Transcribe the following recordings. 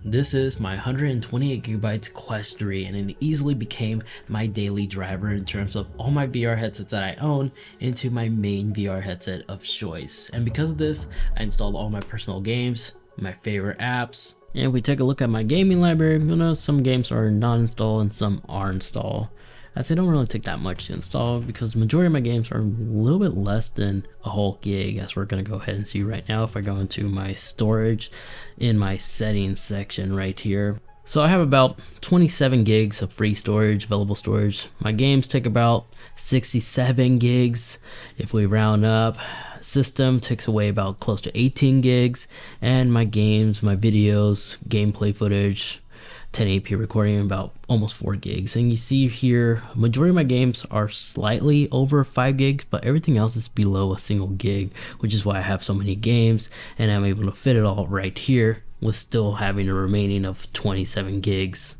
This is my 128 gigabytes Quest 3 and it easily became my daily driver in terms of all my VR headsets that I own into my main VR headset of choice. And because of this, I installed all my personal games, my favorite apps. And if we take a look at my gaming library, you'll notice some games are not installed and some are installed. As they don't really take that much to install because the majority of my games are a little bit less than a whole gig, as we're going to go ahead and see right now if I go into my storage in my settings section right here. So I have about 27 gigs of free storage, available storage. My games take about 67 gigs if we round up. System takes away about close to 18 gigs, and my games, my videos, gameplay footage, 1080p recording about almost 4 gigs. And you see here, majority of my games are slightly over 5 gigs, but everything else is below a single gig, which is why I have so many games and I'm able to fit it all right here with still having a remaining of 27 gigs.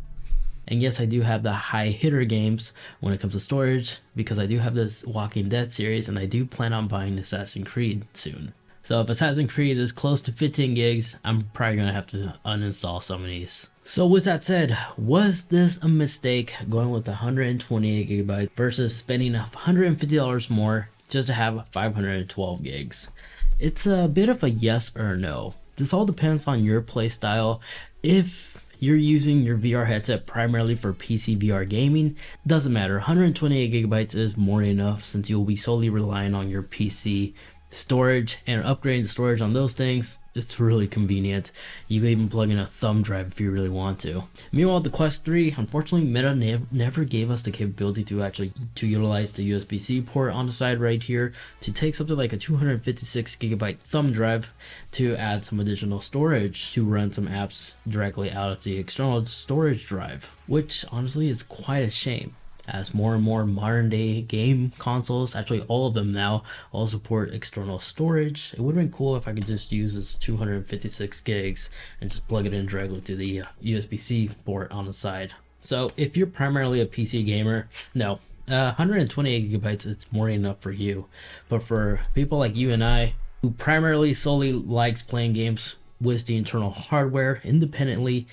And yes, I do have the high hitter games when it comes to storage because I do have this Walking Dead series and I do plan on buying Assassin's Creed soon. So if Assassin's Creed is close to 15 gigs, I'm probably going to have to uninstall some of these. So with that said, was this a mistake going with 128 gigabytes versus spending $150 more just to have 512 gigs? It's a bit of a yes or no. This all depends on your play style. If you're using your VR headset primarily for PC VR gaming, doesn't matter. 128 gigabytes is more than enough since you'll be solely relying on your PC storage, and upgrading the storage on those things, it's really convenient. You can even plug in a thumb drive if you really want to. Meanwhile, the Quest 3, unfortunately, Meta never gave us the capability to utilize the USB-C port on the side right here to take something like a 256 gigabyte thumb drive to add some additional storage to run some apps directly out of the external storage drive, which honestly is quite a shame. As more and more modern day game consoles, actually all of them now, all support external storage. It would have been cool if I could just use this 256 gigs and just plug it in directly to the USB-C port on the side. So if you're primarily a PC gamer, no, 128 gigabytes is more than enough for you. But for people like you and I, who primarily solely likes playing games with the internal hardware independently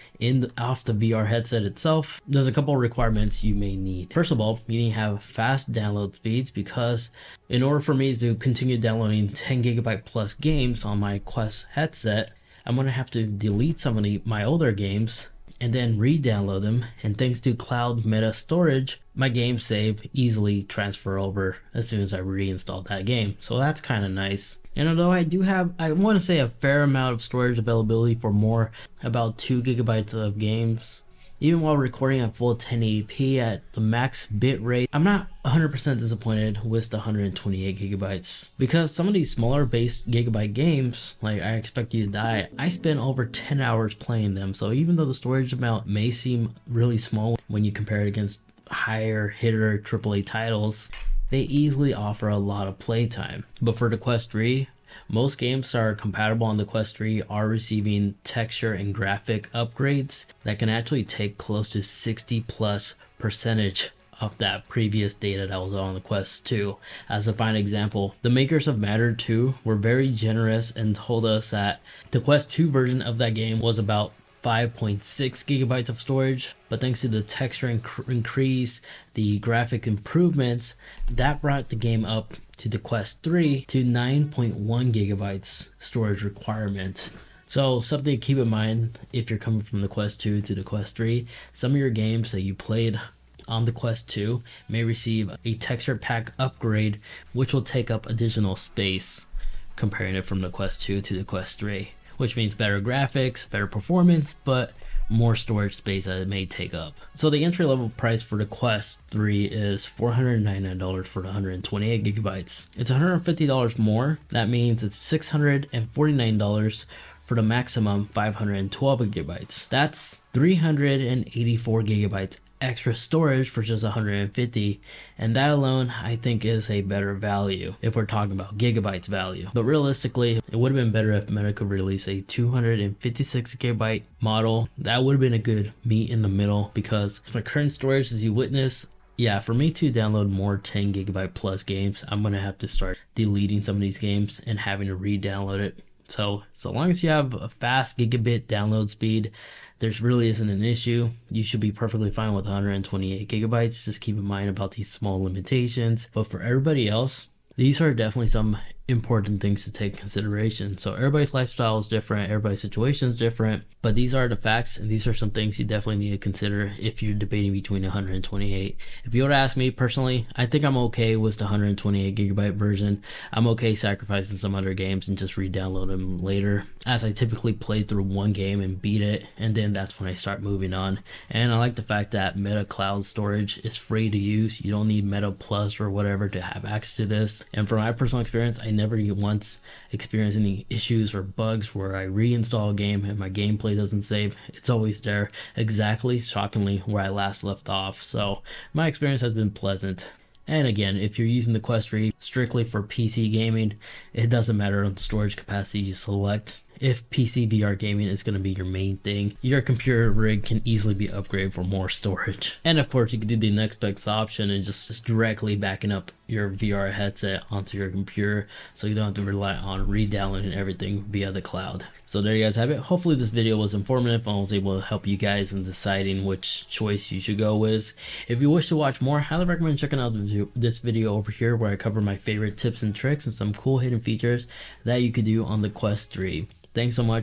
off the VR headset itself, there's a couple of requirements you may need. First of all, you need to have fast download speeds because in order for me to continue downloading 10 gigabyte plus games on my Quest headset, I'm going to have to delete some of my older games and then re-download them, and thanks to cloud meta storage, my game save easily transfer over as soon as I reinstall that game. So that's kind of nice. And although I do have, I want to say, a fair amount of storage availability for about 2 gigabytes of games, even while recording at full 1080p at the max bit rate, I'm not 100% disappointed with the 128 gigabytes. Because some of these smaller base gigabyte games, like I Expect You to Die, I spent over 10 hours playing them. So even though the storage amount may seem really small when you compare it against higher hitter AAA titles, they easily offer a lot of playtime. But for the Quest 3, most games that are compatible on the Quest 3 are receiving texture and graphic upgrades that can actually take close to 60+% of that previous data that was on the Quest 2. As a fine example, the makers of Matter 2 were very generous and told us that the Quest 2 version of that game was about 5.6 gigabytes of storage, but thanks to the texture increase, the graphic improvements, that brought the game up to the Quest 3 to 9.1 gigabytes storage requirement. So something to keep in mind if you're coming from the Quest 2 to the Quest 3, some of your games that you played on the Quest 2 may receive a texture pack upgrade, which will take up additional space comparing it from the Quest 2 to the Quest 3. Which means better graphics, better performance, but more storage space that it may take up. So the entry level price for the Quest 3 is $499 for the 128 gigabytes. It's $150 more. That means it's $649 for the maximum 512 gigabytes. That's 384 gigabytes extra storage for just 150, and that alone I think is a better value if we're talking about gigabytes value. But realistically, it would have been better if Meta could release a 256 gigabyte model. That would have been a good meet in the middle, because my current storage, as you witness, yeah, for me to download more 10 gigabyte plus games, I'm gonna have to start deleting some of these games and having to re-download it. So long as you have a fast gigabit download speed, there's really isn't an issue. You should be perfectly fine with 128 gigabytes. Just keep in mind about these small limitations. But for everybody else, these are definitely some important things to take into consideration. So everybody's lifestyle is different, everybody's situation is different, but these are the facts, and these are some things you definitely need to consider if you're debating between 128. If you were to ask me personally, I think I'm okay with the 128 gigabyte version. I'm okay sacrificing some other games and just re-download them later, as I typically play through one game and beat it, and then that's when I start moving on. And I like the fact that Meta Cloud storage is free to use. You don't need Meta Plus or whatever to have access to this. And from my personal experience, I never once experienced any issues or bugs where I reinstall a game and my gameplay doesn't save. It's always there, exactly, shockingly, where I last left off. So my experience has been pleasant. And again, if you're using the Quest 3 strictly for PC gaming, it doesn't matter on the storage capacity you select. If PC VR gaming is going to be your main thing, your computer rig can easily be upgraded for more storage. And of course, you can do the next best option and just directly backing up your VR headset onto your computer, so you don't have to rely on re-downloading everything via the cloud. So there you guys have it. Hopefully this video was informative and I was able to help you guys in deciding which choice you should go with. If you wish to watch more, I highly recommend checking out this video over here, where I cover my favorite tips and tricks and some cool hidden features that you could do on the Quest 3. Thanks so much.